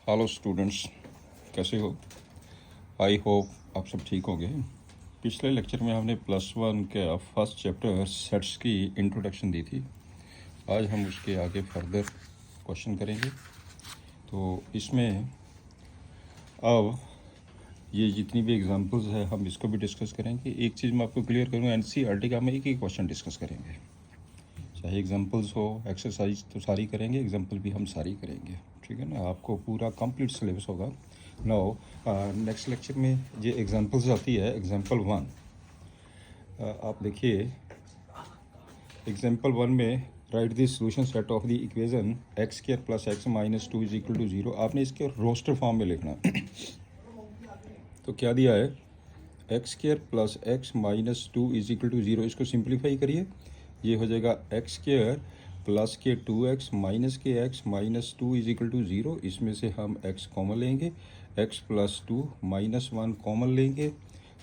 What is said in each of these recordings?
Hello students, कैसे हो? I hope आप सब ठीक होंगे। पिछले लेक्चर में हमने +1 के फर्स्ट चैप्टर सेट्स की इंट्रोडक्शन दी थी। आज हम उसके आगे फर्दर क्वेश्चन करेंगे। तो इसमें अब ये जितनी भी एग्जांपल्स है हम इसको भी डिस्कस करेंगे। एक चीज़ मैं आपको क्लियर करूँगा, एनसीईआरटी का हम एक ही क्वेश्चन डिस्कस करेंगे। चाहे एग्जांपल्स हो, एक्सरसाइज तो सारी करेंगे, एग्जांपल भी हम सारी करेंगे, ठीक है ना। आपको पूरा कंप्लीट सिलेबस होगा। नाउ नेक्स्ट लेक्चर में जो एग्जांपल्स आती है, एग्जांपल 1 आप देखिए। एग्जांपल 1 में right the solution set of the equation x² + x - 2 = 0। आपने इसके रोस्टर फॉर्म में लिखना। तो क्या दिया है, x² + x - 2 = 0। इसको सिंप्लीफाई करिए, ये हो जाएगा x² + के 2x - के x - 2 = 0। इसमें से हम x कॉमन लेंगे, x + 2 - 1 कॉमन लेंगे,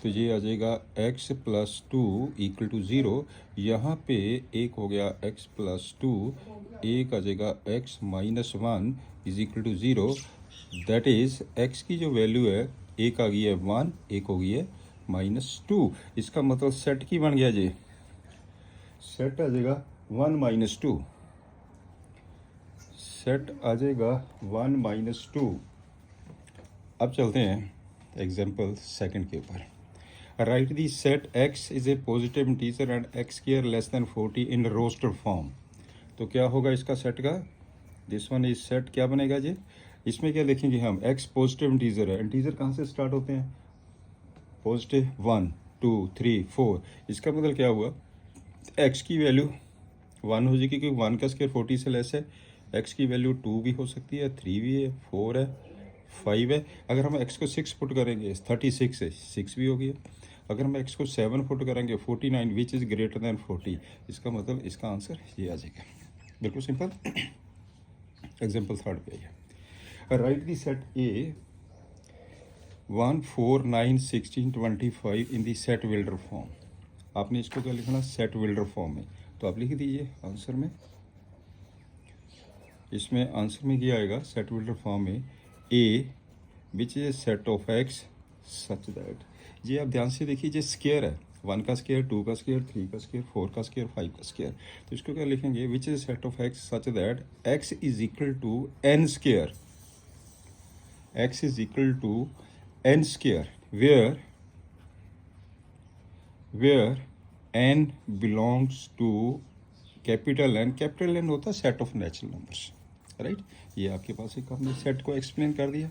तो ये आ जाएगा x + 2 = 0। यहाँ पे एक हो गया x + 2, एक आ जाएगा x - 1 = 0। दैट इज़ x की जो वैल्यू है, एक आ गई है 1, एक हो गई है -2। इसका मतलब सेट की बन गया जी, सेट आ जाएगा 1 - 2, सेट आ जाएगा 1 - 2। अब चलते हैं एग्जाम्पल सेकंड के ऊपर। Write the set x is a positive integer and x² < 40 in roster form. तो क्या होगा इसका सेट का, दिस वन इज सेट क्या बनेगा जी। इसमें क्या लिखेंगे हम, x पॉजिटिव इंटीजर है। इंटीजर कहाँ से स्टार्ट होते हैं, पॉजिटिव 1 2 3 4। इसका मतलब क्या हुआ, x की वैल्यू 1 हो जाएगी, क्योंकि 1 का स्क्वायर 40 से लेस है। x की वैल्यू 2 भी हो सकती है, 3 भी है, 4 है, 5 है। अगर हम x को 6 पुट करेंगे 36 है, 6 भी हो गया। अगर हम x को 7 पुट करेंगे 49, विच इज़ ग्रेटर दैन 40। इसका मतलब इसका आंसर ये आ जाएगा, बिल्कुल सिंपल। एग्जाम्पल थर्ड पे आइए। Write the set A 1 4 9 16 25 in the set builder form. आपने इसको क्या लिखना, सेट विल्डर फॉर्म में। तो आप लिख दीजिए आंसर में, इसमें आंसर में क्या आएगा, सेट विल्डर फॉर्म में A which is a set of x such that. ये आप ध्यान से देखिए, जो स्क्वायर है, 1 का स्क्वायर, 2 का स्क्वायर, 3 का स्क्वायर, 4 का स्क्वायर, 5 का स्क्वायर। तो इसको क्या लिखेंगे, which is a set of x such that x is equal to n square, x is equal to n square, where n belongs to capital n. Capital n होता है set of natural numbers, right. ये आपके पास एक हमने set को explain कर दिया।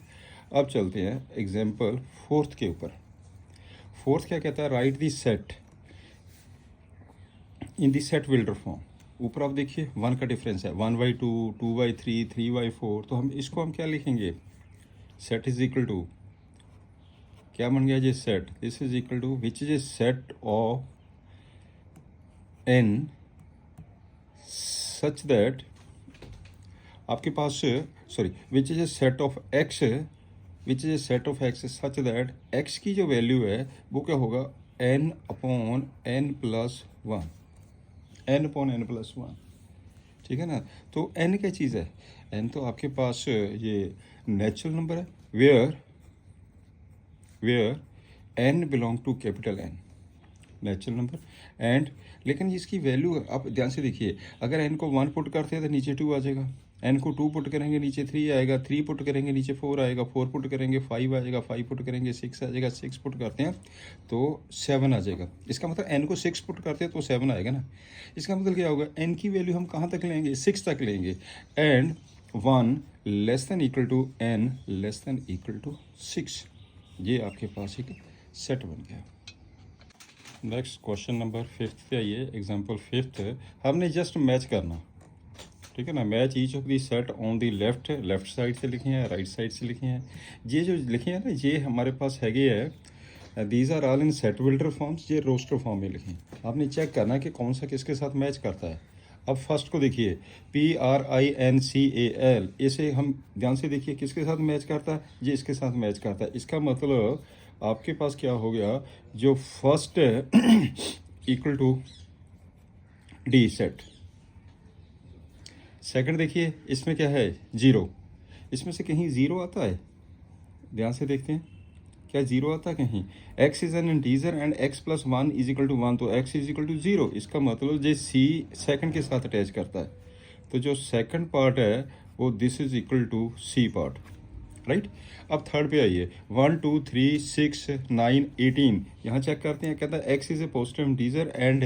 अब चलते हैं एग्जाम्पल फोर्थ के ऊपर। फोर्थ क्या कहता है, right the set in the set builder form. ऊपर आप देखिए 1 का डिफरेंस है, 1/2 2/3 3/4। तो हम इसको हम क्या लिखेंगे, सेट इज इक्वल टू क्या बन गया जी, set this is equal to which is a set of N such that आपके पास, sorry, which is a set of x, which is a set of x such that x की जो value है वो क्या होगा, n/n+1, n/n+1, ठीक है ना। तो n क्या चीज़ है, n तो आपके पास ये नेचुरल नंबर है, where n belong to capital N, natural number. And लेकिन इसकी वैल्यू आप ध्यान से देखिए, अगर n को 1 पुट करते हैं तो नीचे 2 आ जाएगा, n को 2 पुट करेंगे नीचे 3 आएगा, 3 पुट करेंगे नीचे 4 आएगा, 4 पुट करेंगे 5 आएगा, 5 पुट करेंगे 6 आ जाएगा, 6 पुट करते हैं तो 7 आ जाएगा। इसका मतलब n को 6 पुट करते हैं तो 7 आएगा ना। इसका मतलब क्या होगा, n की वैल्यू हम कहाँ तक लेंगे, 6 तक लेंगे। And 1 < n < 6। ये आपके पास एक सेट बन गया। नेक्स्ट क्वेश्चन नंबर 5th पे आइए। एग्जांपल 5th, हमने जस्ट मैच करना, ठीक है ना। Match each of the set on the left side से लिखे हैं, राइट साइड से लिखे हैं। ये जो लिखे हैं ना, ये हमारे पास हैगे है, these are all in set builder forms. ये रोस्टर फॉर्म में लिखे हैं। आपने चेक करना कि कौन सा किसके साथ मैच करता है। अब फर्स्ट को देखिए, PRINCAL, इसे हम ध्यान से देखिए किसके साथ मैच करता है, ये इसके साथ मैच करता है। इसका मतलब आपके पास क्या हो गया, जो first equal to d set. Second देखिए, इसमें क्या है 0, इसमें से कहीं ज़ीरो आता है? ध्यान से देखते हैं, क्या ज़ीरो आता है कहीं? x is an integer and x plus one is equal to one, तो x is equal to zero. इसका मतलब जो सी सेकंड के साथ अटैच करता है, तो जो सेकंड पार्ट है वो this is equal to c part, right. अब थर्ड पे आइए, 1 2 3 6 9 18, यहाँ चेक करते हैं। कहता है x is A positive integer and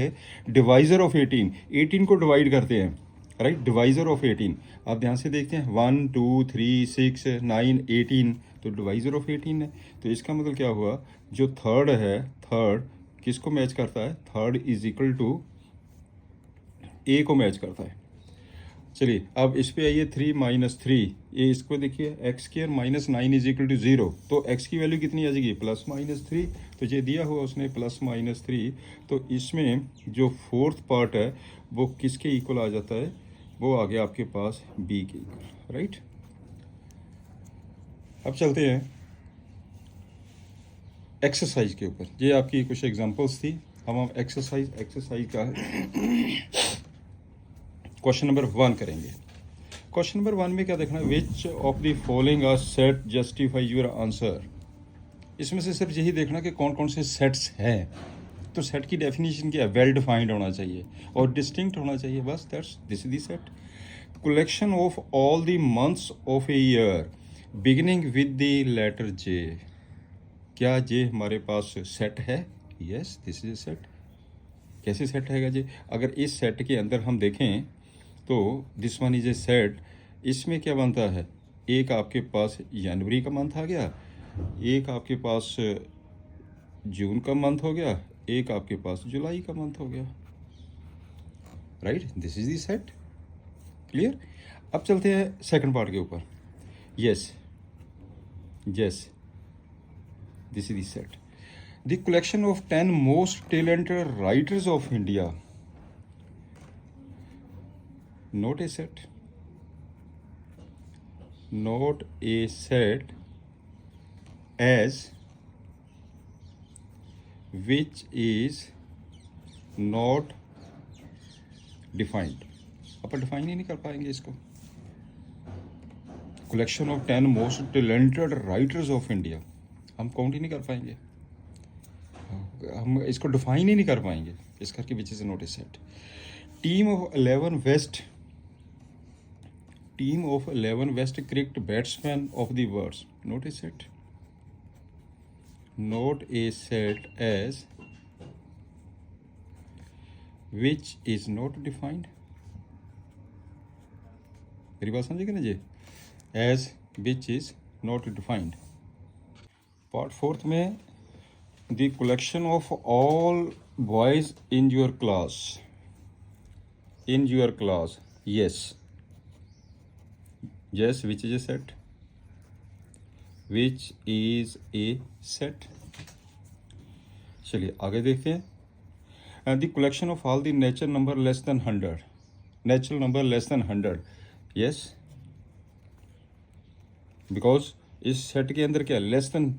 divisor of 18, 18 को डिवाइड करते हैं, राइट, डिवाइजर ऑफ 18। आप ध्यान से देखते हैं, 1 2 3 6 9 18, तो डिवाइजर ऑफ 18 है। तो इसका मतलब क्या हुआ, जो थर्ड है, थर्ड किसको मैच करता है? थर्ड इज इक्वल टू ए को मैच करता है। चलिए अब इस पे आइए, 3 माइनस थ्री, ये इसको देखिए, x square minus nine is equal to zero, तो एक्स की वैल्यू कितनी आ जाएगी? Plus minus three. तो ये दिया हुआ उसने प्लस माइनस थ्री, तो इसमें जो फोर्थ पार्ट है वो किसके इक्वल आ जाता है? वो आ गया आपके पास बी के इक्वल, राइट। अब चलते हैं एक्सरसाइज के ऊपर। ये आपकी कुछ एग्जांपल्स थी, हम एक्सरसाइज का क्वेश्चन नंबर 1 करेंगे। क्वेश्चन नंबर 1 में क्या देखना है? Which of the following are set justify your answer. इसमें से सिर्फ यही देखना कि कौन कौन से सेट्स हैं। तो सेट की डेफिनेशन क्या है? वेल डिफाइंड होना चाहिए और डिस्टिंक्ट होना चाहिए, बस that's this is the set. Collection of all the months of a year beginning with the letter J. क्या जे हमारे पास सेट है? Yes, this is a set. कैसे सेट हैगा जी? अगर इस सेट के अंदर हम देखें तो this one is a set. इसमें क्या बनता है? एक आपके पास जनवरी का मंथ आ गया, एक आपके पास जून का मंथ हो गया, एक आपके पास जुलाई का मंथ हो गया, right. This is the set, clear. अब चलते हैं सेकंड पार्ट के ऊपर। Yes yes, this is the set. The collection of 10 most talented writers of India, not a set, not a set as which is not defined। अपन define ही नहीं कर पाएंगे इसको। Collection of 10 most talented writers of India, हम count ही नहीं कर पाएंगे, हम इसको डिफाइन ही नहीं कर पाएंगे इस करके which is not a set. Team of 11 best, team of 11 West cricket batsmen of the world, not a set, not a set as which is not defined। मेरी बात समझेगा ना जी? as which is not defined। Part fourth में, the collection of all boys in your class, in your class, yes yes, which is a set, which is a set। चलिए आगे देखते हैं। The collection of all the nature number less then 100, natural number less then 100, yes, because इस set के अंदर क्या less than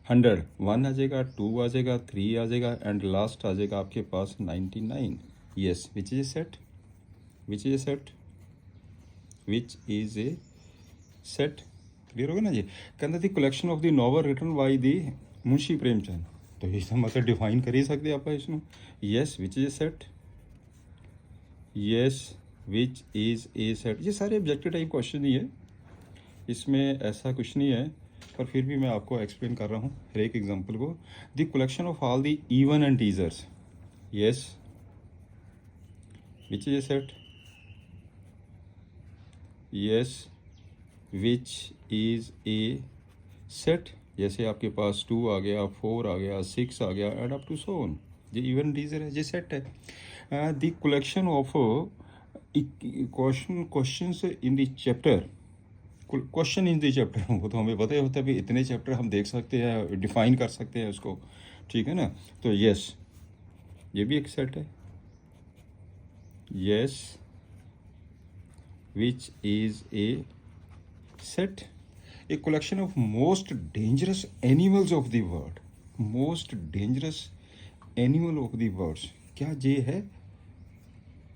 100, 1 आ जाएगा, 2 आ जाएगा, 3 आ जाएगा एंड लास्ट आ जाएगा आपके पास 99। Yes, which is a set, which is a set, which is a set, clear होगा ना जी। कहते the collection of the novel written by the Munshi Premchand, तो इसका मतलब डिफाइन कर ही सकते आप इसमें। Yes, which is a set, yes, which is a set. ये सारे ऑब्जेक्टिव टाइप क्वेश्चन ही है, इसमें ऐसा कुछ नहीं है, पर फिर भी मैं आपको एक्सप्लेन कर रहा हूँ हर एक एग्जाम्पल को। The collection of all the even and teasers, yes, which is a set, yes, which is a set. जैसे आपके पास 2 आ गया, 4 आ गया, 6 आ गया end up to so on, ये इवन टीजर है, ये सेट है। The collection of questions in the chapter, question in the chapter, वो तो हमें पता ही होता है भी इतने चैप्टर हम देख सकते हैं, डिफाइन कर सकते हैं उसको, ठीक है ना। तो यस, ये भी एक सेट है, yes, which is a set। a collection of most dangerous animals of the world, most dangerous animal of the world, क्या ये है?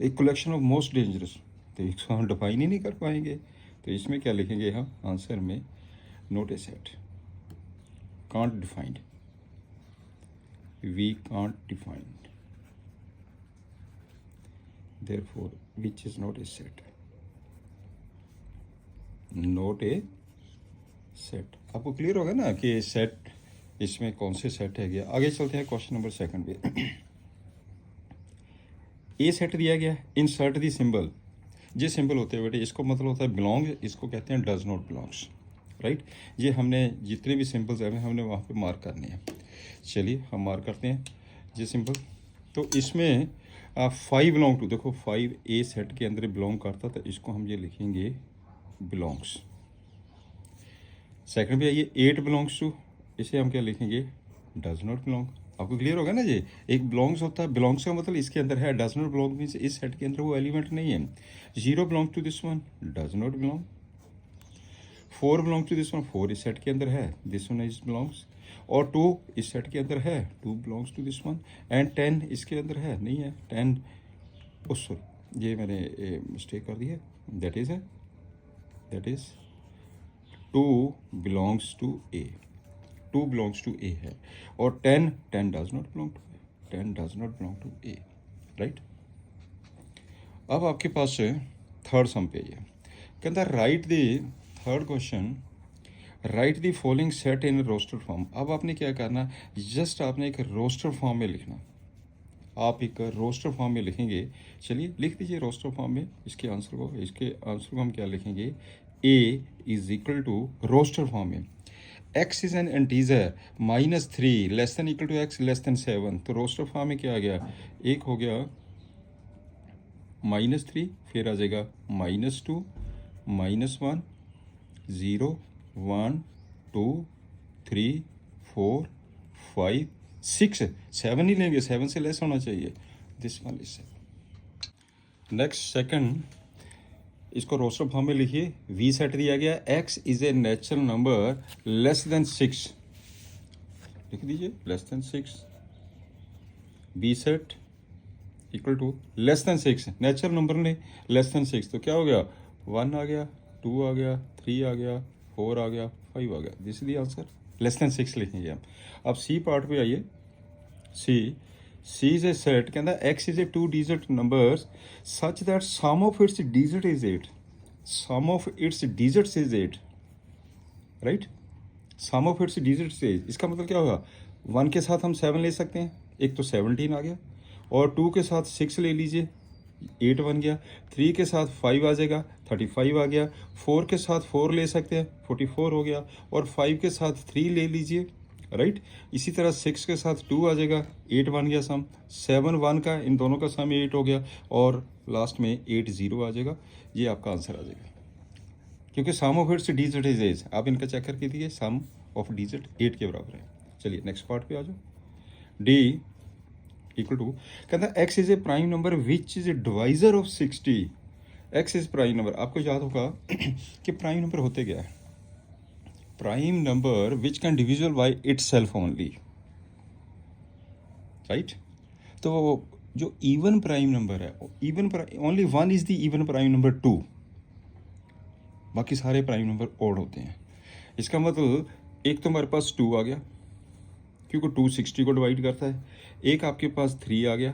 एक कलेक्शन ऑफ मोस्ट डेंजरस, तो इसको हम डिफाइन ही नहीं कर पाएंगे, तो इसमें क्या लिखेंगे हम आंसर में, not a set, can't defined, we can't defined, therefore which is not a set, not a set. आपको क्लियर होगा ना कि सेट इसमें कौन से सेट है। गया आगे चलते हैं क्वेश्चन नंबर सेकंड पे। ए सेट दिया गया, इंसर्ट दी सिंबल, ये सिंबल होते हैं बेटे, इसको मतलब होता है बिलोंग, इसको कहते हैं डज नॉट बिलोंग्स, राइट। ये हमने जितने भी सिंबल्स हैं हमने वहाँ पे मार्क करने हैं। चलिए हम मार्क करते हैं ये सिंबल। तो इसमें 5 बिलोंग टू, देखो 5 ए सेट के अंदर बिलोंग करता, तो इसको हम ये लिखेंगे बिलोंग्स। सेकंड पे आइए 8 बिलोंग्स टू, इसे हम क्या लिखेंगे, डज नॉट बिलोंग। आपको क्लियर होगा ना जी। एक बिलोंग्स होता है, बिलोंग्स का मतलब इसके अंदर है, डज नॉट बिलोंग मीन्स इस सेट के अंदर वो एलिमेंट नहीं है। 0 belong to this one, does not belong. 4 belong to this one, 4 इस सेट के अंदर है, दिस वन इज बिलोंग्स। और 2 इस सेट के अंदर है, 2 belongs to this one. And 10 इसके अंदर है, नहीं है 10, सॉरी ये मैंने मिस्टेक कर दी है, that is 2 belongs to A, 2 belongs to A है। और 10 does not belong to A, 10 does not belong to A, right. अब आपके पास थर्ड सम पे ये कहता है write the, third question, write the following set in roster form. अब आपने क्या करना, जस्ट आपने एक रोस्टर फॉर्म में लिखना, आप एक रोस्टर फॉर्म में लिखेंगे। चलिए लिख दीजिए रोस्टर फॉर्म में इसके आंसर को, इसके आंसर को हम क्या लिखेंगे, A is equal to, roster form में x is an integer -3 less than equal to x less than 7। तो रोस्टर फॉर्म में क्या आ गया, एक हो गया -3, फिर आ जाएगा -2, -1, 0, 1, 2, 3, 4, 5, 6, 7 ही लेंगे, 7 से लेस होना चाहिए, this one is 7। Next second, इसको रोस्टर फॉर्म में लिखिए, वी सेट दिया गया, x is a natural number less than 6, लिख दीजिए less than 6, b set equal to less than 6, natural number ने लेस देन 6, तो क्या हो गया, 1 आ गया, 2 आ गया, 3 आ गया, 4 आ गया, 5 आ गया, this is the answer, less than 6 लिखेंगे हम। अब सी पार्ट पे आइए, C is a set, कहता है x is a 2 digit numbers such that sum of its digit is 8, sum of its digits is 8, right, sum of its digits is, इसका मतलब क्या होगा, 1 के साथ हम 7 ले सकते हैं, एक तो 17 आ गया, और 2 के साथ 6 ले लीजिए, 8 बन गया, 3 के साथ 5 आ जाएगा, 35 आ गया, 4 के साथ 4 ले सकते हैं, 44 हो गया, और 5 के साथ 3 ले लीजिए, राइट। इसी तरह 6 के साथ 2 आ जाएगा, 8 बन गया सम, 7 1 का, इन दोनों का सम 8 हो गया, और लास्ट में 8 0 आ जाएगा, ये आपका आंसर आ जाएगा, क्योंकि सम ऑफ इट्स डिजिट इज 8, आप इनका चेक करके दिए, सम ऑफ डिजिट 8 के बराबर है। चलिए नेक्स्ट पार्ट पे आ जाओ, डी इक्वल टू, कहता है x is a prime number which is A divisor of 60, x is prime number. आपको याद होगा कि प्राइम नंबर होते क्या है, prime number which can divisible by itself only, right. तो जो इवन प्राइम नंबर है, even only one is the even prime number 2, बाकी सारे प्राइम नंबर ओड होते हैं। इसका मतलब एक तो हमारे पास 2 आ गया, क्योंकि 2 60 को डिवाइड करता है, एक आपके पास 3 आ गया,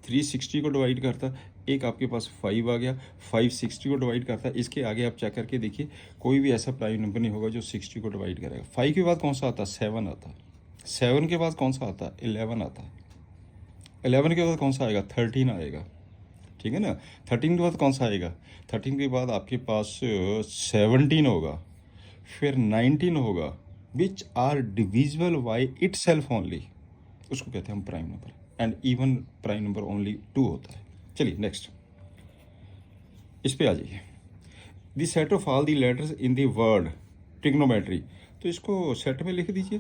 3 60 को डिवाइड करता है, एक आपके पास 5 आ गया, 5 60 को डिवाइड करता है। इसके आगे आप चेक करके देखिए, कोई भी ऐसा प्राइम नंबर नहीं होगा जो 60 को डिवाइड करेगा। 5 के बाद कौन सा आता है, 7 आता है, 7 के बाद कौन सा आता है, 11 आता है, 11 के बाद कौन सा आएगा, 13 आएगा, ठीक है ना। 13 के बाद कौन सा आएगा, 13 के बाद आपके पास 17 होगा, फिर 19 होगा, which are divisible by itself only, उसको कहते हैं हम prime number, and even prime number only 2 होता है। चलिए नेक्स्ट, इस पे आ जाइए, the set of all the letters in the word trigonometry, तो इसको सेट में लिख दीजिए।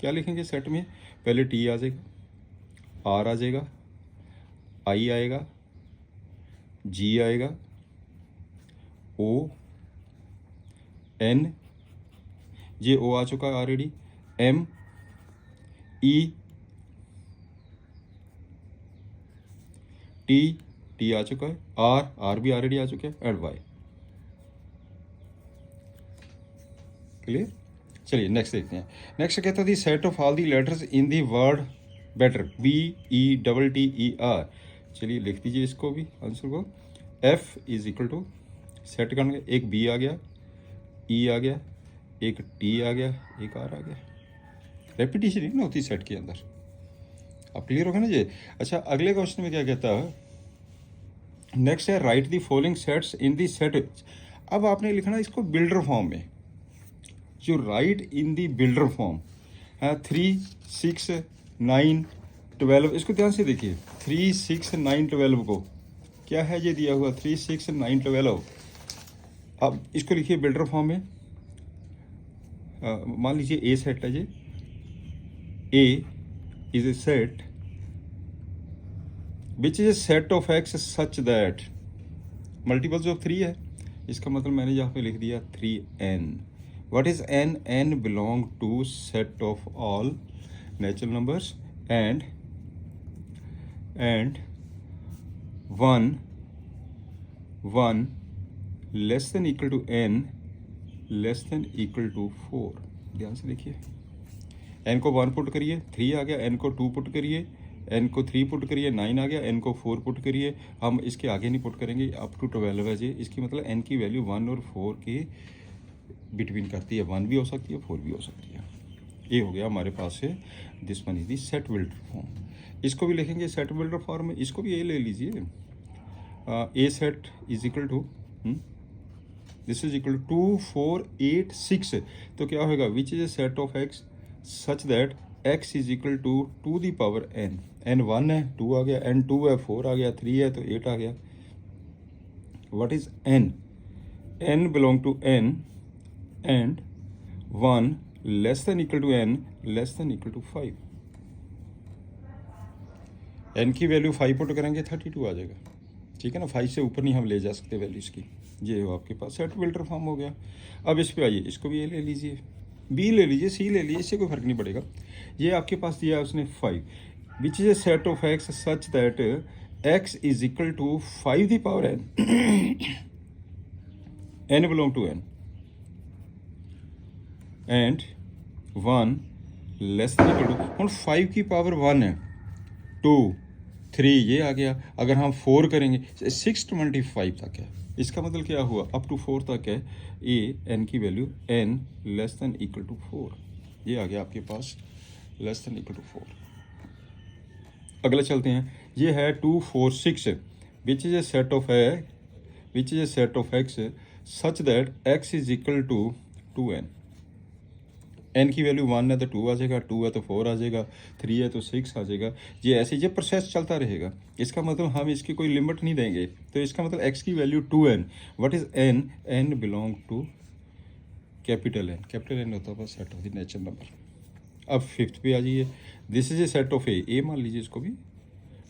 क्या लिखेंगे सेट में, पहले टी आ जाएगा, आर आ जाएगा, आई आएगा, जी आएगा, ओ, एन, ये ओ आ चुका है already, M, E, T, T आ चुका है, आर, आर भी ऑलरेडी आ चुका है, एंड वाई। क्लियर। चलिए नेक्स्ट देखते हैं। नेक्स्ट कहता है the set of all the letters in the word better, BETTER। चलिए लिख दीजिए इसको भी आंसर को। F is equal to set करने, एक B आ गया, E आ गया, एक T आ गया, एक R आ गया। रेपिटेशन नहीं ना होती सेट के अंदर। अब क्लियर होगा ना जी। अच्छा अगले क्वेश्चन में क्या कहता है, नेक्स्ट है right the following sets in the set. अब आपने लिखना इसको बिल्डर फॉर्म में, जो राइट इन दी बिल्डर फॉर्म है। 3, 6, 9, 12, इसको ध्यान से देखिए। 3, 6, 9, 12 को क्या है ये दिया हुआ 3, 6, 9, 12। अब इसको लिखिए बिल्डर फॉर्म में। मान लीजिए ए सेट है जी, A is a set which is a set of x such that multiples of 3 है। इसका मतलब मैंने यहाँ पे लिख दिया 3n। What is n? n belong to set of all natural numbers and 1 less than equal to n less than equal to 4। ध्यान से देखिए, n को 1 पुट करिए 3 आ गया, n को 2 पुट करिए, n को 3 पुट करिए 9 आ गया, n को 4 पुट करिए। हम इसके आगे नहीं पुट करेंगे, अप टू 12 है जी। इसकी मतलब n की वैल्यू 1 और 4 के बिटवीन करती है, 1 भी हो सकती है 4 भी हो सकती है। ये हो गया हमारे पास है this one is the set builder form. इसको भी लिखेंगे सेट बिल्डर फॉर्म में, इसको भी ये ले लीजिए। A set is equal to this is equal to 2, 4, 8, 6। तो क्या होगा, which is a set of x such that x is equal to 2 the power n। n 1 है 2 आ गया, n 2 है 4 आ गया, 3 है तो 8 आ गया। What is n? n belong to n and 1 less than equal to n less than equal to 5। n की value 5 put करेंगे 32 आ जाएगा, ठीक है ना। 5 से ऊपर नहीं हम ले जा सकते वैल्यूज़ की। ये हो आपके पास सेट बिल्डर फॉर्म हो गया। अब इस पे आइए, इसको भी ये ले लीजिए, बी ले लीजिए, सी ले लीजिए, इससे कोई फर्क नहीं पड़ेगा। ये आपके पास दिया है उसने 5, which is a set of x such that x is equal to 5 the power n, n belong to n and 1 less than equal to. हम 5 की पावर 1 है, 2, 3 ये आ गया। अगर हम 4 करेंगे 625 तक है, इसका मतलब क्या हुआ अप टू 4 तक है। ए n की value n less than equal to 4, ये आ गया आपके पास लेस देन इक्वल टू 4। अगला चलते हैं, ये है 2, 4, 6 which is a set of x such that x is equal to 2n। n की वैल्यू 1 है तो 2 आ जाएगा, 2 है तो 4 आ जाएगा, 3 है तो 6 आ जाएगा। ये ऐसे ये प्रोसेस चलता रहेगा। इसका मतलब हम इसकी कोई लिमिट नहीं देंगे, तो इसका मतलब x की value 2n। What is n? n belong to capital n। Capital n होता है बस set of the natural number. अब 5th पे आ जाइए, this is a set of A मान लीजिए इसको भी,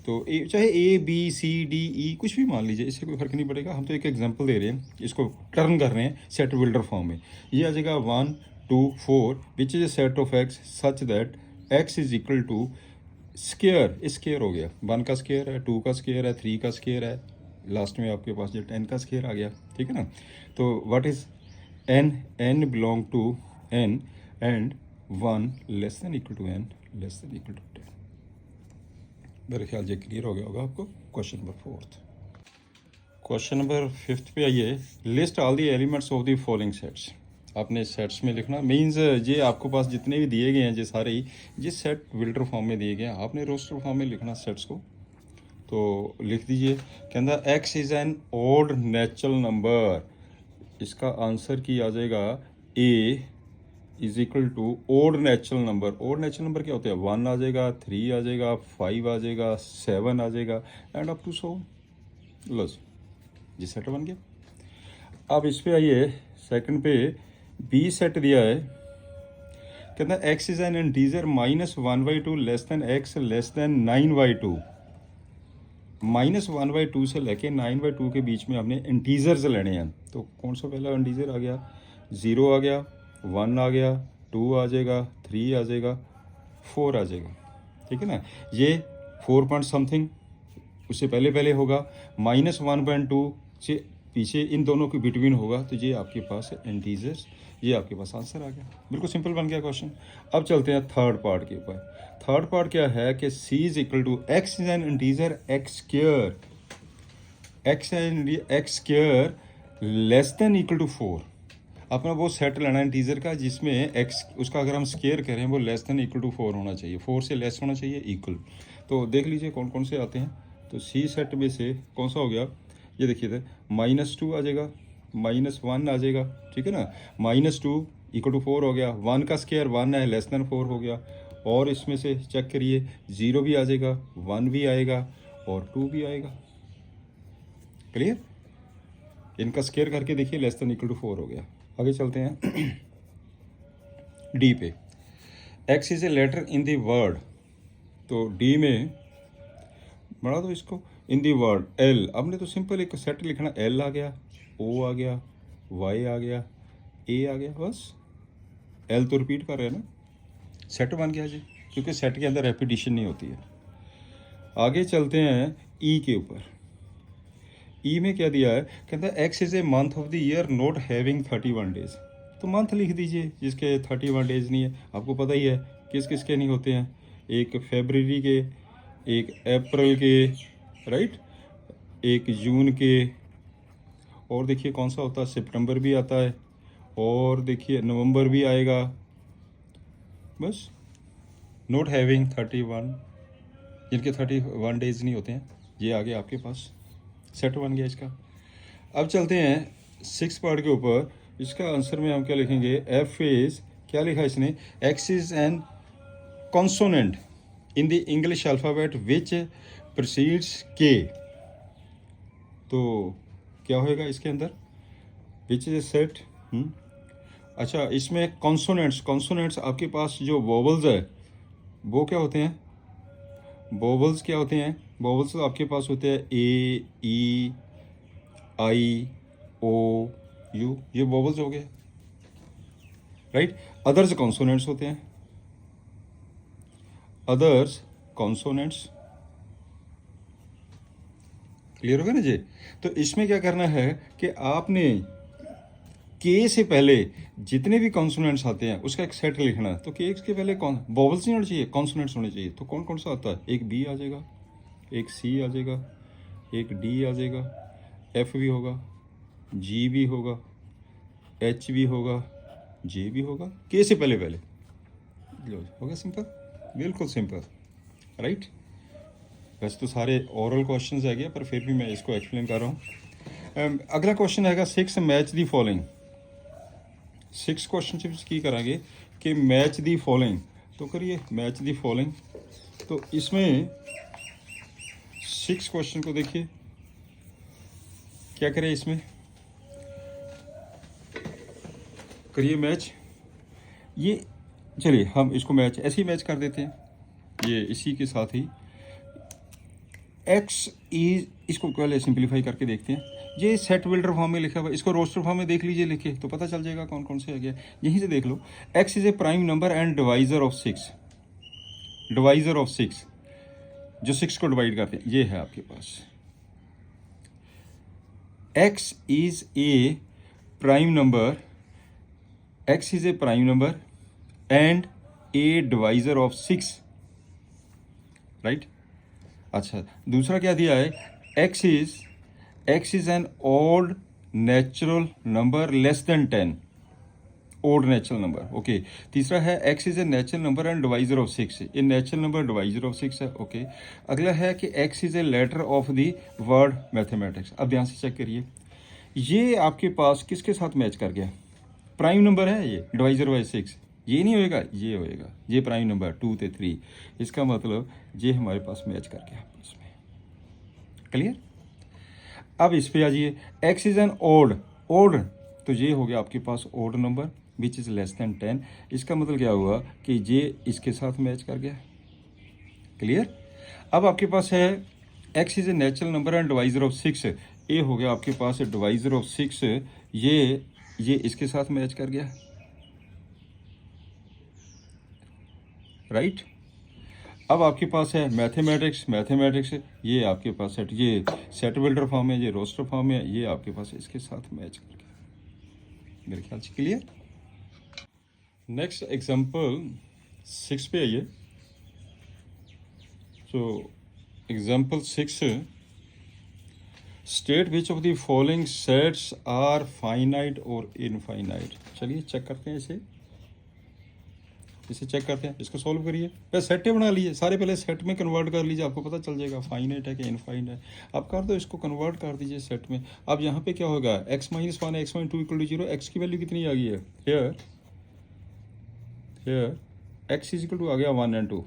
तो ए चाहे A B C D E कुछ भी मान लीजिए, इससे कोई फर्क नहीं पड़ेगा। हम तो एक एग्जांपल दे रहे हैं, इसको टर्न कर रहे हैं सेट बिल्डर फॉर्म में। ये आ जाएगा 1, 2, 4 which is a set of x such that x is equal to square, square हो गया, 1 का स्क्वायर है, 2 का स्क्वायर है, 3 का स्क्वायर है, लास्ट में आपके पास जो 10 का स्क्वायर आ गया, ठीक है ना। तो what is n? n belong to n and 1 less than equal to n less than equal to 10। मेरे ख्याल से क्लियर हो गया होगा आपको। Question number 4th। Question number 5th पे आइए, list all the elements of the following sets. आपने सेट्स में लिखना, मींस ये आपको पास जितने भी दिए गए हैं ये सारे ही ये सेट बिल्डर फॉर्म में दिए गए हैं, आपने रोस्टर फॉर्म में लिखना सेट्स को। तो लिख दीजिए, कहता x is an odd natural number. इसका आंसर की आ जाएगा A is equal to odd natural number. Odd natural number क्या होते हैं? 1 आ जाएगा, 3 आ जाएगा, 5 आ जाएगा, 7 आ जाएगा एंड अप टू 100। लो जी सेट बन गया। अब इस पे आइए सेकंड पे, बी सेट दिया है, कहता है x is an integer -1/2 less than x less than 9/2। -1/2 से लेके 9/2 के बीच में हमने इंटीजर्स लेने हैं। तो कौन सा पहला इंटीजर आ गया? 0 आ गया, 1 आ गया, 2 आ जाएगा, 3 आ जाएगा, 4 आ जाएगा, ठीक है ना। ये 4 पॉइंट समथिंग उससे पहले होगा, -1/2 से पीछे इन दोनों के बिटवीन होगा तो ये आपके पास इंटीजर्स, ये आपके पास आंसर आ गया। बिल्कुल सिंपल बन गया क्वेश्चन। अब चलते हैं थर्ड पार्ट के ऊपर। थर्ड पार्ट क्या है कि c is equal to x is an integer x square, x square less than equal to 4। अपना वो सेट लेना है इंटीजर का जिसमें x उसका अगर हम स्क्वायर करें वो लेस देन इक्वल टू 4 होना चाहिए, 4 से लेस होना चाहिए, इक्वल। तो देख लीजिए कौन कौन से आते हैं। तो सी सेट में से कौन सा हो गया, ये देखिए थे, -2 आ जाएगा, -1 आ जाएगा, ठीक है ना। -2 इक्वल टू 4 हो गया, 1 का स्क्वायर 1 है, लेस देन 4 हो गया। और इसमें से चेक करिए 0 भी आ जाएगा, 1 भी आएगा और 2 भी आएगा। क्लियर, इनका स्क्वायर करके देखिए, लेस देन इक्वल टू 4 हो गया। आगे चलते हैं डी पे। X is a letter in the word, तो डी में बढ़ा दो इसको, इन दी वर्ड एल। आपने तो सिंपल एक सेट लिखना, एल आ गया, ओ आ गया, वाई आ गया, ए आ गया, बस। एल तो रिपीट कर रहे हैं ना, सेट बन गया जी, क्योंकि सेट के अंदर रेपिटिशन नहीं होती है। आगे चलते हैं ई के ऊपर। ई में क्या दिया है, कहता है x is a month of the year not having 31 days. तो मंथ लिख दीजिए जिसके 31 डेज नहीं है। आपको पता ही है किस किस के नहीं होते हैं, एक फरवरी के, एक अप्रैल के, राइट, एक जून के, और देखिए कौन सा होता है, सितंबर भी आता है, और देखिए नवंबर भी आएगा। बस, नॉट हैविंग 31, जिनके 31 डेज नहीं होते हैं, ये आगे आपके पास सेट बन गया इसका। अब चलते हैं 6 पार्ट के ऊपर। इसका आंसर में हम क्या लिखेंगे, एफ इज, क्या लिखा इसने, x is N consonant in the English alphabet which precedes के। तो क्या होएगा इसके अंदर, विच इज ए सेट। अच्छा, इसमें कॉन्सोनेंट्स आपके पास जो वोवल्स है वो क्या होते हैं, वोवल्स क्या होते हैं, वोवल्स आपके पास होते हैं ए, ई, आई, ओ, यू, ये वोवल्स हो गए, राइट। अदर्स कॉन्सोनेंट्स होते हैं, अदर्स कॉन्सोनेंट्स। क्लियर हो गया ना जी। तो इसमें क्या करना है कि आपने के से पहले जितने भी कॉन्सोनेंट्स आते हैं उसका एक सेट लिखना है। तो के के पहले कौन, वोवल्स नहीं होने चाहिए, कॉन्सोनेंट्स होने चाहिए। तो कौन कौन सा आता है, एक बी आ जाएगा, एक सी आ जाएगा, एक डी आ जाएगा, एफ भी होगा, जी भी होगा, एच भी होगा, जे भी होगा, के से पहले पहले। हो गया सिंपल, बिल्कुल सिंपल, राइट। वैसे तो सारे ओरल क्वेश्चंस है गया, पर फिर भी मैं इसको एक्सप्लेन कर रहा हूँ। अगला क्वेश्चन है 6 मैच दी फॉलोइंग। 6 क्वेश्चन की करांगे कि मैच दी फॉलोइंग। तो करिए मैच दी फॉलोइंग। तो इसमें 6 क्वेश्चन को देखिए, क्या करें इसमें, करिए मैच। ये चलिए हम इसको मैच ऐसे ही मैच कर देते हैं, ये इसी के साथ ही एक्स इज, इसको पहले सिंप्लीफाई करके देखते हैं। ये सेट बिल्डर फॉर्म में लिखा हुआ है, इसको रोस्टर फॉर्म में देख लीजिए लिखे, तो पता चल जाएगा कौन कौन से आ गया। यहीं से देख लो, x is a prime number and divisor of 6, divisor of 6, जो 6 को डिवाइड करते हैं, ये है आपके पास। X is a prime number, x is a prime number and a divisor of 6, right. अच्छा, दूसरा क्या दिया है, x is an odd natural number less than 10, odd natural number, okay. तीसरा है x is a natural number and divisor of 6, ये natural number divisor of 6 है, okay. अगला है कि x is a letter of the word mathematics. अब ध्यान से चेक करिए, ये आपके पास किसके साथ मैच कर गया, प्राइम नंबर है ये, डिवाइजर बाय 6, ये नहीं होएगा, ये होएगा, ये प्राइम नंबर 2 से 3, इसका मतलब ये हमारे पास मैच कर गया आपस में। क्लियर। अब इस पे आ जाइए, एक्स इज एन ओड, तो ये हो गया आपके पास odd number which is less than 10। इसका मतलब क्या हुआ कि ये इसके साथ मैच कर गया। क्लियर। अब आपके पास है x is a natural number and divisor of 6, ये हो गया आपके पास डिवाइजर ऑफ 6, ये इसके साथ मैच कर गया, राइट। अब आपके पास है मैथमेटिक्स, ये आपके पास सेट, ये सेट बिल्डर फॉर्म है, ये रोस्टर फॉर्म है, ये आपके पास इसके साथ मैच करके। मेरे ख्याल से क्लियर। नेक्स्ट एग्जांपल 6 पे आइए। So example 6, state which of the following sets are finite और इनफाइनाइट। चलिए चेक करते हैं इसे चेक करते हैं, इसको सॉल्व करिए। पहले सेट ही बना लीजिए सारे, पहले सेट में कन्वर्ट कर लीजिए, आपको पता चल जाएगा फाइनाइट है कि इनफाइनाइट है। अब कर दो, इसको कन्वर्ट कर दीजिए सेट में। अब यहाँ पे क्या होगा, x minus 1 x minus 2 equal to 0। X की वैल्यू कितनी आ गई है, here x is equal to आ गया 1 और 2,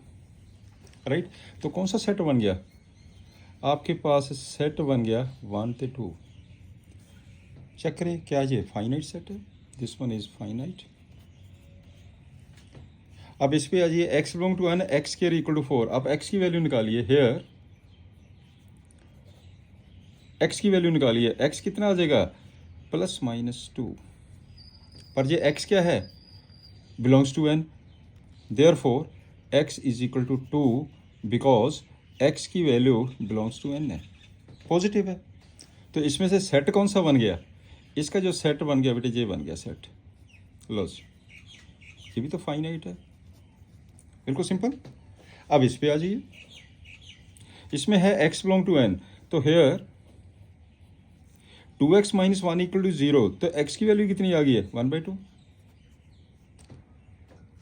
राइट। तो कौन सा सेट बन गया आपके पास, सेट बन गया 1 से 2। चेक करें क्या ये फाइनाइट सेट है, दिस वन इज फाइनाइट। अब इस पे आ जाइए, x belong to n x square equal to 4। अब x की वैल्यू निकालिए, हेयर x की वैल्यू निकालिए, x कितना आ जाएगा +-2। पर ये x क्या है, belongs to n, therefore x is equal to 2 because x की वैल्यू बिलोंग्स टू n है, पॉजिटिव है। तो इसमें से सेट कौन सा बन गया, इसका जो सेट बन गया बेटे ये बन गया सेट, लॉस, ये भी तो फाइनाइट है, बिल्कुल सिंपल। अब इस पे आ जाइए, इसमें है x बिलोंग टू n, तो here 2x minus 1 equal to 0। तो x की वैल्यू कितनी आ गई है 1/2,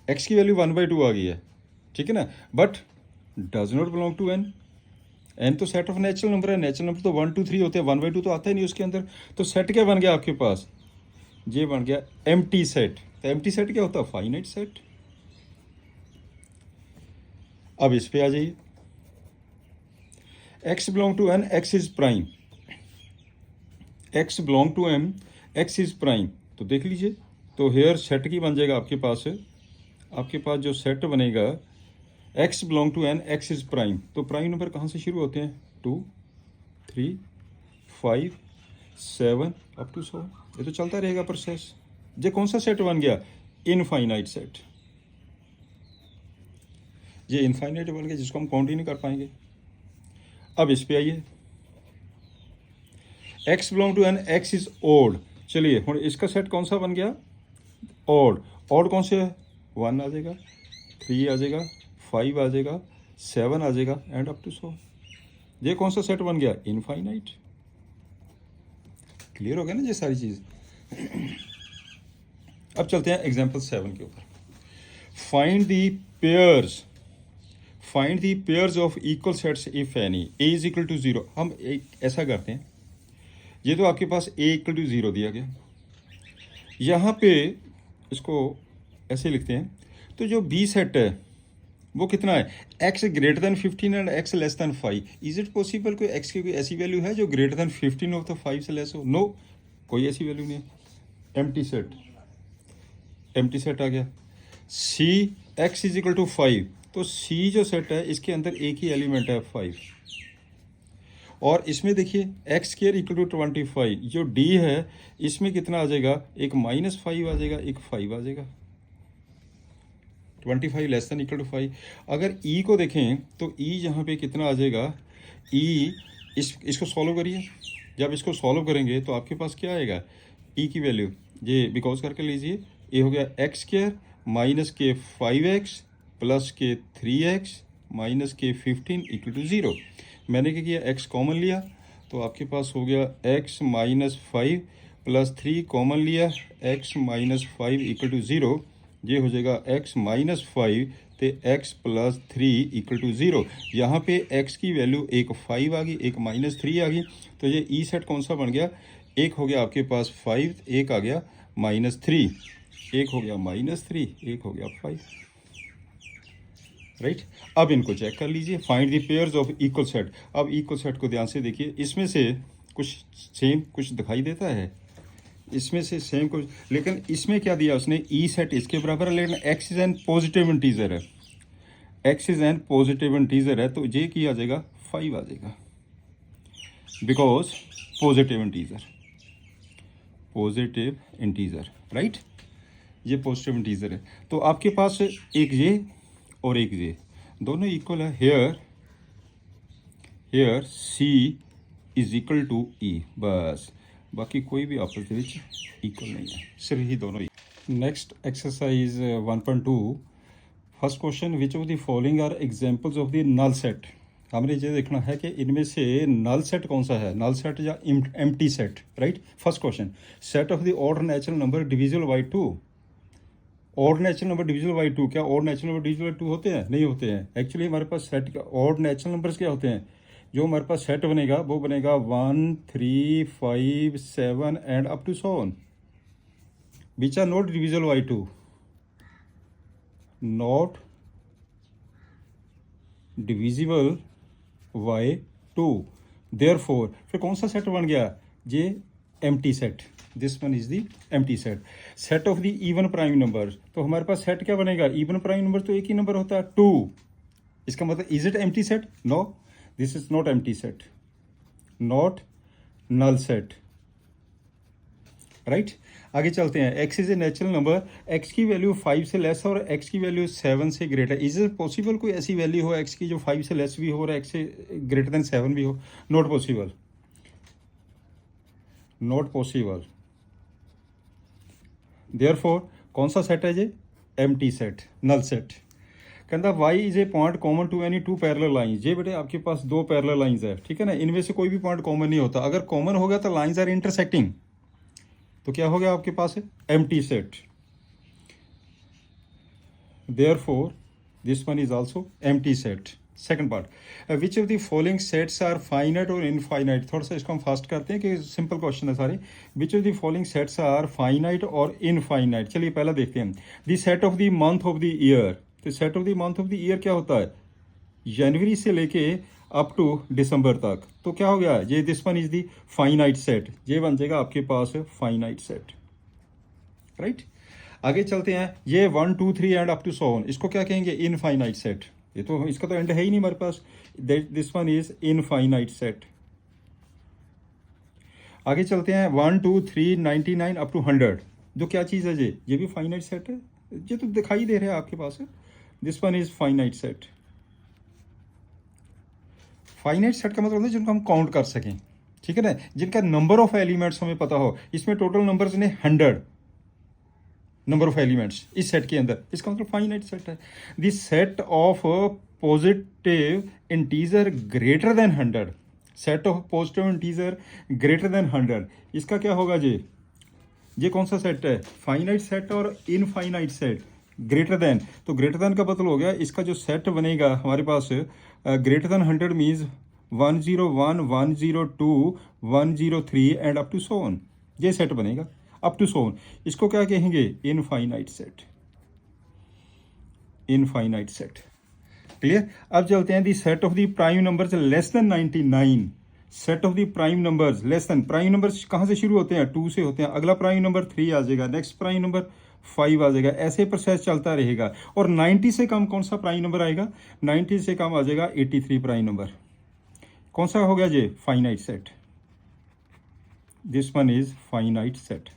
x की वैल्यू 1/2 आ गई है, ठीक है ना। But does not belong to n, n तो सेट ऑफ नेचुरल नंबर है, नेचुरल नंबर तो 1 2 3 होते हैं, 1/2 तो आता ही नहीं उसके अंदर। तो सेट क्या बन गया आपके पास, ये बन गया एम्प्टी सेट। तो एम्प्टी सेट क्या होता है, फाइनाइट सेट। अब इस पे आ जाइए, x belong to n x is prime, x belong to m x is prime. तो देख लीजिए, तो हेयर सेट की बन जाएगा आपके पास जो सेट बनेगा x belong to n x is prime. तो प्राइम नंबर कहाँ से शुरू होते हैं, 2 3 5 7 अप टू 100। ये तो चलता रहेगा प्रोसेस। ये कौन सा सेट बन गया, इनफाइनाइट सेट। ये इनफाइनाइट बन गया जिसको हम काउंट ही नहीं कर पाएंगे। अब इस पे आइए, x belong to n x is odd. चलिए हम इसका सेट कौन सा बन गया, ओड। ओड कौन से है, 1 आ जाएगा, 3 आ जाएगा, 5 आ जाएगा, 7 आ जाएगा एंड अप टू 100। ये कौन सा सेट बन गया, इनफाइनाइट। क्लियर हो गया ना ये सारी चीज। अब चलते हैं एग्जांपल 7 के ऊपर। Find the pairs of equal sets if any a is equal to 0। हम ऐसा करते हैं, ये तो आपके पास a इक्वल टू 0 दिया गया, यहाँ पे इसको ऐसे लिखते हैं। तो जो b सेट है वो कितना है, x greater than 15 and x less then 5। Is it possible कोई x की कोई ऐसी वैल्यू है जो ग्रेटर देन 15 हो तो 5 से लेस हो, नो, कोई ऐसी वैल्यू नहीं है। एम्प्टी सेट आ गया। c x is equal to 5, तो c जो सेट है इसके अंदर एक ही एलिमेंट है 5, और इसमें देखिए x स्क्वायर इक्वल टू 25। जो d है इसमें कितना आ जाएगा, एक -5 आ जाएगा, एक 5 आ जाएगा। 25 लेस देन इक्वल टू 5। अगर e को देखें तो e यहाँ पे कितना आ जाएगा, e इसको सॉल्व करिए। जब इसको सॉल्व करेंगे तो आपके पास क्या आएगा, e की वैल्यू ये बिकॉज करके लीजिए, ये हो गया x स्क्वायर माइनस के 5x प्लस के 3x माइनस के 15 इक्वल टू 0। मैंने क्या किया, x कॉमन लिया तो आपके पास हो गया x माइनस 5 प्लस 3 कॉमन लिया, x माइनस 5 इक्वल टू 0। ये हो जाएगा x माइनस 5 तो x प्लस 3 इक्वल टू 0। यहाँ पे x की वैल्यू एक 5 आ गई, एक -3 आ गई। तो ये ई सेट कौन सा बन गया, एक हो गया आपके पास 5, एक आ गया -3, एक हो गया -3, एक हो गया 5, राइट। अब इनको चेक कर लीजिए, find the pairs of equal set. अब इक्वल सेट को ध्यान से देखिए, इसमें से कुछ सेम कुछ दिखाई देता है, इसमें से सेम कुछ, लेकिन इसमें क्या दिया उसने, ई सेट इसके बराबर है, लेकिन x is an positive integer है, x is an positive integer है, तो ये क्या आ जाएगा 5 आ जाएगा, बिकॉज पॉजिटिव इंटीजर, राइट। ये पॉजिटिव इंटीजर है। तो आपके पास एक ये और एक ये, दोनों इक्वल है। Here C is equal to E, बस बाकी कोई भी आपस में इक्वल नहीं है, सिर्फ ही दोनों। Next exercise 1.2 first question, which of the following are examples of the null set. हमने ये देखना है कि इनमें से नल सेट कौन सा है, नल सेट या empty set, right. First question, set of the odd natural number divisible by 2। Odd natural number divisible by 2, क्या odd natural number divisible by 2 होते हैं? नहीं होते हैं। एक्चुअली हमारे पास सेट का ऑड नेचुरल नंबर्स क्या होते हैं? जो हमारे पास सेट बनेगा वो बनेगा 1, 3, 5, 7 and up to so on, which are not divisible by 2, not divisible by 2। Therefore फिर कौन सा सेट बन गया? ये empty set, this one is the empty set. Set of the even prime number, तो हमारे पास सेट क्या बनेगा? इवन प्राइम नंबर तो एक ही नंबर होता है 2, इसका मतलब is it empty set? No, this is not empty set, not null set, right. आगे चलते हैं। x is a natural number, x की वैल्यू 5 से लेस और x की वैल्यू 7 से ग्रेटर। इज इट पॉसिबल कोई ऐसी वैल्यू हो x की जो 5 से लेस भी हो और x से ग्रेटर देन 7 भी हो? Not possible, not possible. Therefore कौन सा सेट है ये? Empty set, null set. कहता y is a point common to any two parallel lines. ये बेटे आपके पास दो पैरेलल लाइंस है, ठीक है ना, इनमें से कोई भी पॉइंट कॉमन नहीं होता। अगर कॉमन हो गया तो लाइंस आर इंटरसेक्टिंग, तो क्या हो गया आपके पास है? Empty set. Therefore this one is also empty set. Second part, which of the following sets are finite और इनफाइनाइट। थोड़ा सा इसको हम फास्ट करते हैं कि सिंपल क्वेश्चन है सारे। Which of the following sets are finite और इनफाइनाइट। चलिए पहला देखते हैं। The set of the month of the year, तो set of the month of the year क्या होता है? जनवरी से लेके अप टू दिसंबर तक, तो क्या हो गया? ये this one is the finite set, ये बन जाएगा आपके पास फाइनाइट सेट, राइट। आगे चलते हैं। ये 1, 2, 3 and up to so on, इसको क्या कहेंगे? Infinite set. ये तो इसका तो एंड है ही नहीं हमारे पास, this one is infinite set. आगे चलते हैं। 1, 2, 3, 99 अप टू 100, जो क्या चीज़ है ये भी फाइनाइट सेट है। ये तो दिखाई दे रहा है आपके पास, this one is finite set. Finite set का मतलब होता है जिनको हम काउंट कर सकें, ठीक है ना, जिनका नंबर ऑफ एलिमेंट्स हमें पता हो। इसमें टोटल नंबर्स ने 100 नंबर ऑफ एलिमेंट्स इस सेट के अंदर, इसका मतलब फाइनाइट सेट है। This set of positive integer greater than 100, set of positive integer greater than 100, इसका क्या होगा ये कौन सा सेट है? फाइनाइट सेट और इनफाइनाइट सेट। ग्रेटर देन, तो ग्रेटर देन का मतलब हो गया इसका जो सेट बनेगा हमारे पास greater than 100 means 101, 102, 103 and up to so on, ये सेट बनेगा अप टू सो ऑन। इसको क्या कहेंगे? Infinite set, infinite set. Clear. अब चलते हैं the set of the prime numbers less than 99। Set of the prime numbers less than, prime numbers कहाँ से शुरू होते हैं? 2 से होते हैं। अगला प्राइम नंबर 3 आ जाएगा, नेक्स्ट प्राइम नंबर 5 आ जाएगा, ऐसे प्रोसेस चलता रहेगा। और 90 से कम कौन सा प्राइम नंबर आएगा? 90 से कम आ जाएगा 83 प्राइम नंबर। कौन सा हो गया ये? Finite set, this one is finite set.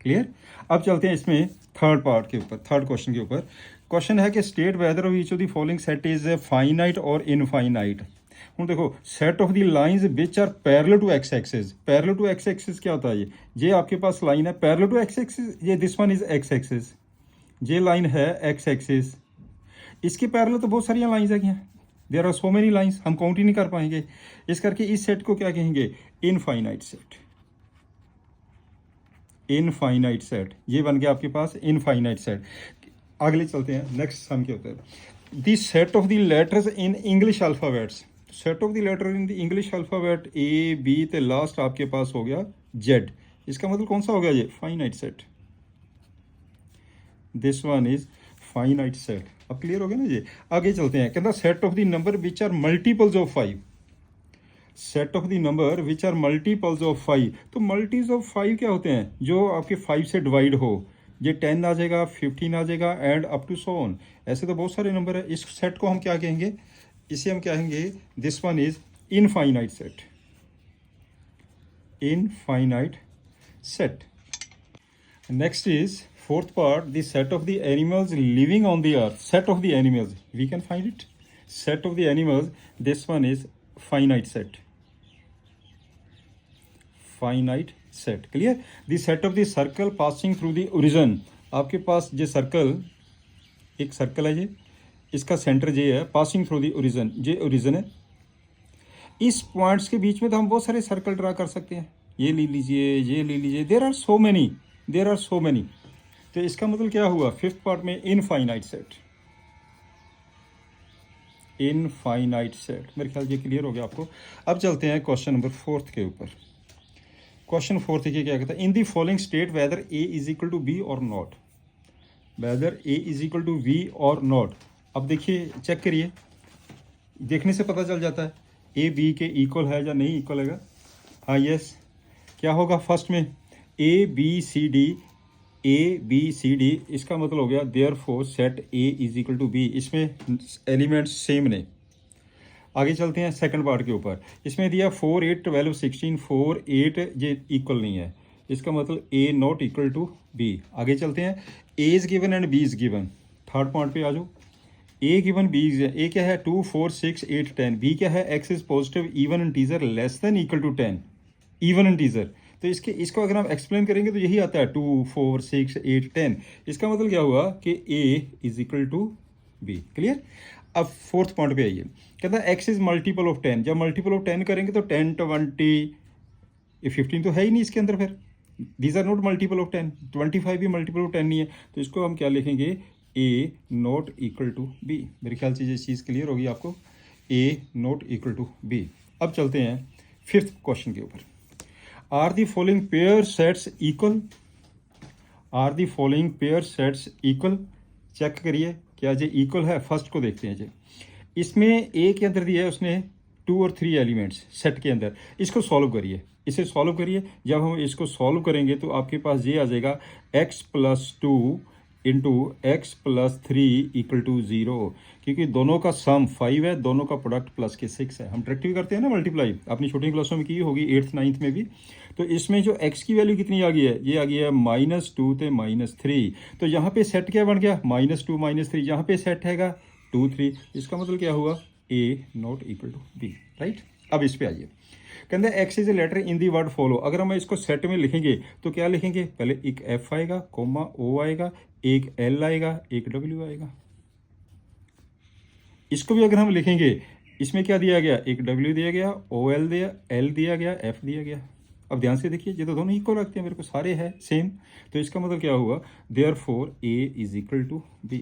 Clear. अब चलते हैं इसमें थर्ड पार्ट के ऊपर, थर्ड क्वेश्चन के ऊपर। क्वेश्चन है कि state whether of each of the following set is finite और इनफाइनाइट। हूँ देखो, set of the lines which are parallel to x axis. Parallel to x axis क्या होता है? ये आपके पास लाइन है पैरेलल टू एक्स एक्सिस, ये this one is x axis, ये लाइन है एक्स एक्सिस। इसके पैरेलल तो बहुत सारी लाइंस है, there are so many lines, हम काउंट ही नहीं कर पाएंगे। इस करके इस सेट को क्या कहेंगे? Infinite set, infinite set. ये बन गया आपके पास इनफाइनाइट सेट। अगले चलते हैं नेक्स्ट सम के ऊपर। The set of the letters in English alphabets. Set of the letter in the English alphabet A B ते लास्ट आपके पास हो गया जेड, इसका मतलब कौन सा हो गया? ये finite set, this one is finite set. अब क्लियर हो गया ना ये। आगे चलते हैं। कहता set of the number which are multiples of 5। Set of the number which are multiples of 5, तो मल्टीज ऑफ 5 क्या होते हैं? जो आपके 5 से डिवाइड हो। ये 10 आ जाएगा, 15 आ जाएगा and up to so on. ऐसे तो बहुत सारे नंबर है। इस सेट को हम क्या कहेंगे? इसे हम क्या कहेंगे? This one is infinite set, infinite set. Next is fourth part, the set of the animals living on the earth. Set of the animals we can find it. set of the animals, this one is finite set. Finite set, clear? The set of the circle passing through the origin. आपके पास ये circle, एक circle है ये, इसका centre ये है, passing through the origin, ये ओरिजिन है। इस पॉइंट्स के बीच में तो हम बहुत सारे सर्कल ड्रा कर सकते हैं, ये ले लीजिए, ये ले लीजिए, देर आर सो मैनी। तो इसका मतलब क्या हुआ, फिफ्थ पार्ट में इनफाइनाइट सेट, इनफाइनाइट सेट। मेरे ख्याल ये क्लियर हो गया आपको। अब चलते हैं क्वेश्चन नंबर 4 के ऊपर। क्वेश्चन 4 देखिए क्या कहता है, in the following state whether A is equal to B और not, whether A is equal to B और नॉट। अब देखिए, चेक करिए, देखने से पता चल जाता है ए बी के इक्वल है या नहीं इक्वल है। हाँ यस, क्या होगा फर्स्ट में, ए बी सी डी, इसका मतलब हो गया therefore set A is equal to B, इसमें एलिमेंट्स सेम ने। आगे चलते हैं सेकंड पार्ट के ऊपर, इसमें दिया 4 8 12 16, 4 8 ये इक्वल नहीं है, इसका मतलब A not equal to B. आगे चलते हैं, A is given and B is given. Third point पे आ जाओ, A given B is, A क्या है 2 4 6 8 10, बी क्या है x is positive even integer less than equal to 10, even integer. तो इसको अगर हम एक्सप्लेन करेंगे तो यही आता है 2 4 6 8 10, इसका मतलब क्या हुआ कि A is equal to B, clear. अब फोर्थ पॉइंट पे आइए, कहता है एक्स इज मल्टीपल ऑफ 10, जब मल्टीपल ऑफ 10 करेंगे तो 10 20 15 तो है ही नहीं इसके अंदर, फिर these are not multiple of 10, 25 भी मल्टीपल ऑफ 10 नहीं है, तो इसको हम क्या लिखेंगे, A not equal to B. मेरे ख्याल से ये चीज़ क्लियर होगी आपको, A not equal to B. अब चलते हैं फिफ्थ क्वेश्चन के ऊपर, are the following pair sets equal, are the following pair sets equal. Check करिए क्या ये इक्वल है, फर्स्ट को देखते हैं जी। इसमें ए के अंदर दिया है उसने 2 और 3 एलिमेंट्स सेट के अंदर, इसको सॉल्व करिए, इसे सॉल्व करिए। जब हम इसको सॉल्व करेंगे तो आपके पास ये आ जाएगा x + 2 into x plus 3 equal to 0, क्योंकि दोनों का सम 5 है, दोनों का प्रोडक्ट प्लस के 6 है। हम डायरेक्ट भी करते हैं ना मल्टीप्लाई, अपनी छोटी क्लासों में की होगी 8th 9th में भी। तो इसमें जो x की वैल्यू कितनी आ गई है, ये आ गई है -2 ते -3, तो यहाँ पे सेट क्या बन गया, -2 -3, यहाँ पे सेट हैगा 2 3, इसका मतलब क्या हुआ, A not equal to B, right. अब इस पे आइए, कहते हैं x is a letter in the word follow. अगर हम इसको सेट में लिखेंगे तो क्या लिखेंगे, पहले एक एफ आएगा, कोमा ओ आएगा, एक एल आएगा, एक डब्ल्यू आएगा। इसको भी अगर हम लिखेंगे, इसमें क्या दिया गया, एक डब्ल्यू दिया गया, ओ एल दिया, एल दिया गया, एफ दिया गया। अब ध्यान से देखिए, ये तो दोनों इक्वल रखते हैं मेरे को, सारे हैं सेम, तो इसका मतलब क्या हुआ, therefore A is equal to B,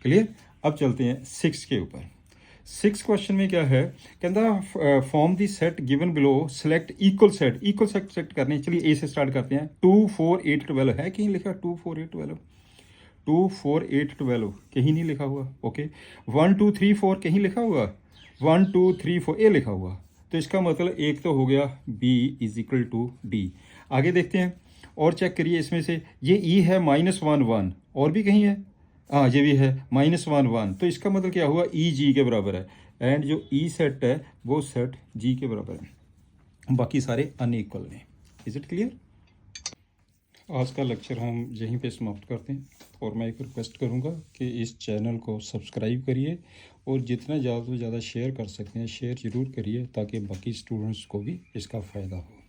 clear. अब चलते हैं 6 के ऊपर। 6 क्वेश्चन में क्या है, कहता form the set given below, select equal set, equal set select करने। चलिए ए से स्टार्ट करते हैं। 2 4 8 12 है कहीं लिखा, 2 4 8 12, 2 4 8 12 कहीं नहीं लिखा हुआ, ओके। 1 2 3 4 कहीं लिखा हुआ, 1 2 3 4 ए लिखा हुआ, तो इसका मतलब एक तो हो गया B is equal to D. आगे देखते हैं और चेक करिए, इसमें से ये ई है -1 1, और भी कहीं है, हाँ ये भी है -1 1, तो इसका मतलब क्या हुआ, ई जी के बराबर है, एंड जो ई सेट है वो सेट जी के बराबर है, बाकी सारे अनइक्वल हैं। Is it clear. आज का लेक्चर हम यहीं पे समाप्त करते हैं, और मैं एक रिक्वेस्ट करूंगा कि इस चैनल को सब्सक्राइब करिए और जितना ज़्यादा से ज़्यादा शेयर कर सकते हैं शेयर ज़रूर करिए, ताकि बाकी स्टूडेंट्स को भी इसका फ़ायदा हो।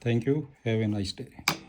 Thank you, have a nice day.